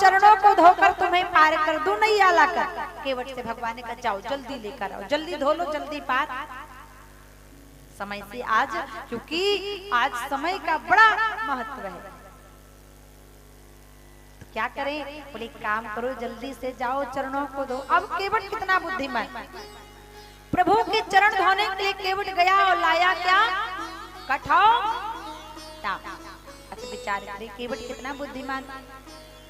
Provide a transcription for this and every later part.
चरणों को धोकर तुम्हें पार कर दूं नैया लाकर। केवट से भगवान ने कहा जाओ जल्दी लेकर आओ, जल्दी धो लो, जल्दी पार समय से आज, क्योंकि आज समय का बड़ा महत्व है। तो क्या करें? बोले काम करो, जल्दी से जाओ चरणों को धो। अब केवट कितना बुद्धिमान, प्रभु के चरण धोने के लिए केवट गया और लाया क्या? कठौता। अच्छा विचार करें केवट कितना बुद्धिमान।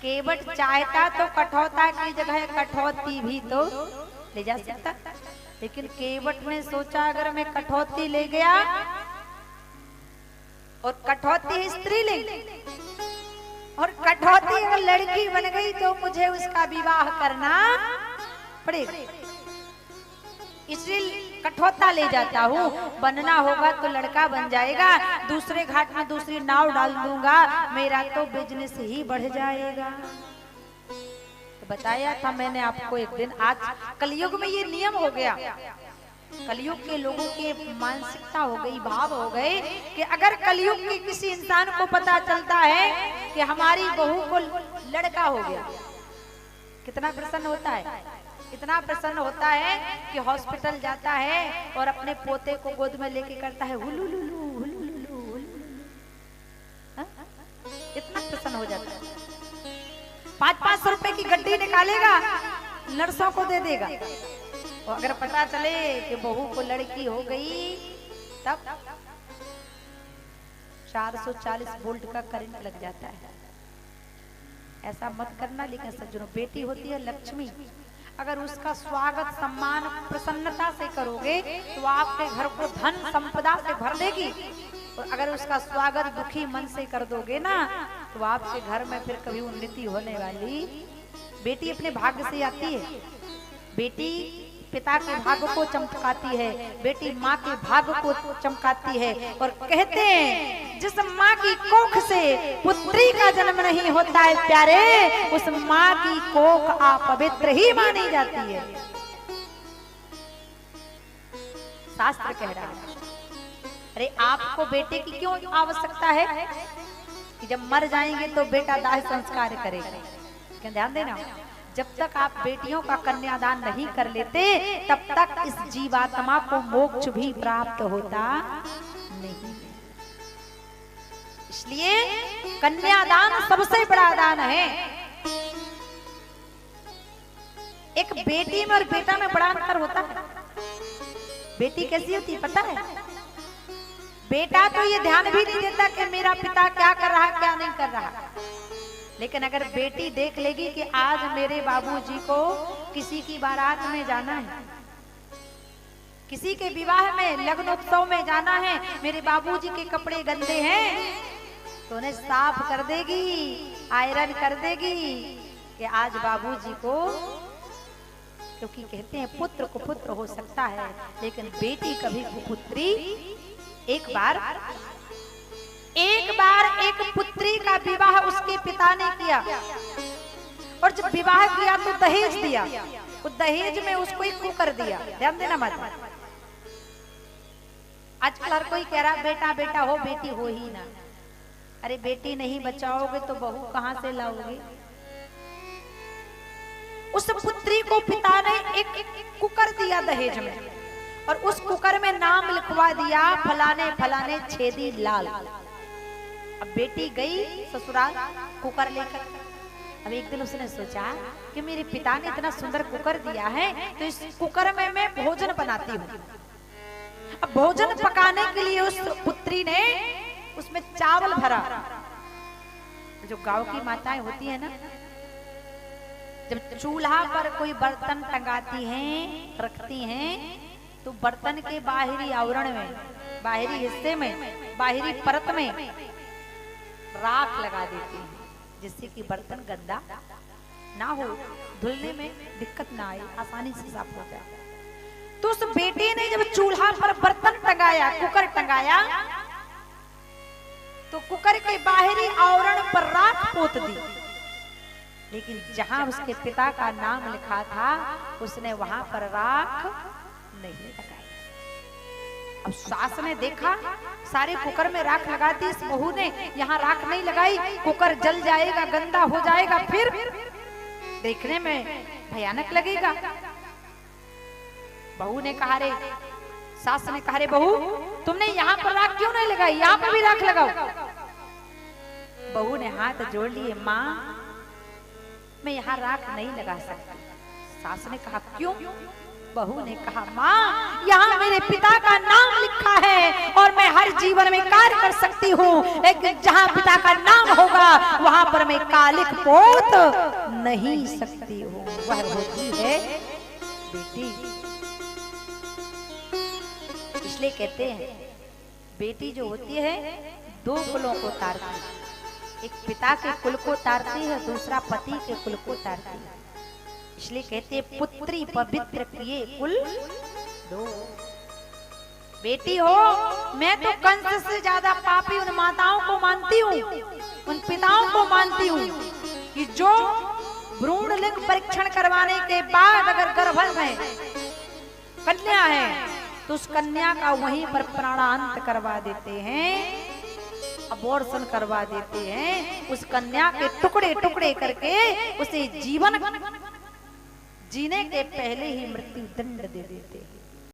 केवट चाहता तो कठौता की जगह कठौती भी तो ले जा सकता, लेकिन केवट ने सोचा अगर मैं कठौती ले गया और कठौती स्त्रीलिंग और कठौती अगर लड़की बन गई तो मुझे उसका विवाह करना पड़ेगा, इसलिए कठौता ले जाता हूँ। बनना होगा तो लड़का बन जाएगा, दूसरे घाट में दूसरी नाव डाल दूंगा, मेरा तो बिजनेस ही बढ़ जाएगा। तो बताया था मैंने आपको एक दिन। आज कलयुग में ये नियम हो गया, कलयुग के लोगों की मानसिकता हो गई, भाव हो गए कि अगर कलयुग के किसी इंसान को पता चलता है कि हमारी बहू को लड़का हो गया, कितना प्रसन्न होता है, इतना प्रसन्न होता है कि हॉस्पिटल जाता है और अपने पोते को गोद में लेके करता है हुलुलुलु हुलुलुलु हुलुलुलु, इतना प्रसन्न हो जाता है। 500-500 रुपए की गड्डी निकालेगा, नर्सों को दे देगा, और अगर पता चले कि बहू को लड़की हो गई तब 440 वोल्ट का करंट लग जाता है। ऐसा मत करना। लेकिन सज्जनों, बेटी होती है लक्ष्मी, अगर उसका स्वागत सम्मान प्रसन्नता से करोगे तो आपके घर को धन संपदा से भर देगी, और अगर उसका स्वागत दुखी मन से कर दोगे ना तो आपके घर में फिर कभी उन्नति होने वाली। बेटी अपने भाग्य से आती है, बेटी पिता के भाग्य को चमकाती है, बेटी माँ के भाग्य को चमकाती है। और कहते हैं जिस माँ की कोख से पुत्री का जन्म नहीं होता है प्यारे, उस माँ की कोख अपवित्र ही मानी जाती है। शास्त्र कह रहा है। अरे आपको बेटे की क्यों आवश्यकता है कि जब मर जाएंगे तो बेटा दाह संस्कार करेगा? क्या ध्यान देना, जब तक आप बेटियों का कन्यादान नहीं कर लेते तब तक इस जीवात्मा को मोक्ष भी प्राप्त होता नहीं। इसलिए कन्यादान सबसे बड़ा दान है। एक बेटी में और बेटा में बड़ा अंतर होता है। बेटी कैसी होती है पता है? बेटा तो ये ध्यान भी नहीं देता कि मेरा पिता क्या कर रहा है क्या नहीं कर रहा, लेकिन अगर बेटी देख लेगी कि आज मेरे बाबूजी को किसी की बारात में जाना है, किसी के विवाह में लग्न उत्सव में जाना है, मेरे बाबूजी के कपड़े गंदे हैं तो उन्हें साफ कर देगी, आयरन कर देगी कि आज बाबूजी को, क्योंकि कहते हैं पुत्र को पुत्र हो सकता है लेकिन बेटी कभी कुपुत्री। एक बार एक पुत्री का विवाह उसके पिता ने किया, और जब विवाह किया तो दहेज दिया, उस दहेज में उसको एक कुकर दिया। ध्यान देना मत। आजकल हर कोई कह रहा बेटा बेटा हो, बेटी हो ही ना। अरे बेटी नहीं बचाओगे तो बहू कहां से लाओगे? उस पुत्री को पिता ने एक कुकर दिया दहेज में, और उस कुकर में नाम लिखवा दिया फलाने फलाने छेदी लाल। अब बेटी गई ससुराल कुकर लेकर। अब एक दिन उसने सोचा कि मेरे पिता ने इतना सुंदर कुकर दिया है तो इस कुकर में मैं भोजन बनाती हूँ। अब भोजन पकाने के लिए उस पुत्री ने उसमें चावल भरा। जो गांव की माताएं होती है ना, जब चूल्हा पर कोई बर्तन टंगाती हैं रखती हैं तो बर्तन के बाहरी आवरण में, बाहरी हिस्से में, बाहरी परत में राख लगा देती हैं जिससे कि बर्तन गंदा ना हो, धुलने में दिक्कत ना आए, आसानी से साफ हो जाए। तो उस बेटे ने जब चूल्हा पर बर्तन टंगाया, कुकर टंगाया, तो कुकर के बाहरी आवरण पर राख पोत दी, लेकिन जहां उसके पिता का नाम लिखा था उसने वहां पर राख नहीं लगाई। अब सास ने देखा सारे कुकर में राख लगा दी, इस बहू ने यहाँ राख नहीं लगाई, कुकर जल जाएगा, गंदा हो जाएगा, फिर देखने में भयानक लगेगा। बहू ने कहा रे, सास ने कहा रे बहू तुमने यहाँ पर राख क्यों नहीं लगाई, यहाँ पर भी राख लगाओ। बहू ने हाथ जोड़ लिए, माँ मैं यहाँ राख नहीं लगा सकती। सास ने कहा क्यों? बहू ने कहा माँ यहाँ मेरे पिता का नाम लिखा है और मैं हर जीवन में कार्य कर सकती हूँ, लेकिन जहाँ पिता का नाम होगा वहां पर मैं कालिक पोत नहीं सकती हूँ। वह होती है बेटी। इसलिए कहते हैं बेटी जो होती है दो कुलों को तारती है, एक पिता के कुल को तारती है, दूसरा पति के कुल को तारती है। इसलिए कहते हैं पुत्री पवित्र किए कुल दो। बेटी हो, मैं तो कंस से ज्यादा पापी उन माताओं को मानती हूँ, उन पिताओं को मानती हूँ कि जो भ्रूण लिंग परीक्षण करवाने के बाद अगर गर्भ में कन्या है तो उस कन्या का वहीं पर प्राणांत करवा देते हैं, अबॉर्शन करवा देते हैं, उस कन्या के टुकड़े टुकड़े करके उसे जीवन जीने के पहले ही मृत्यु दंड दे देते हैं।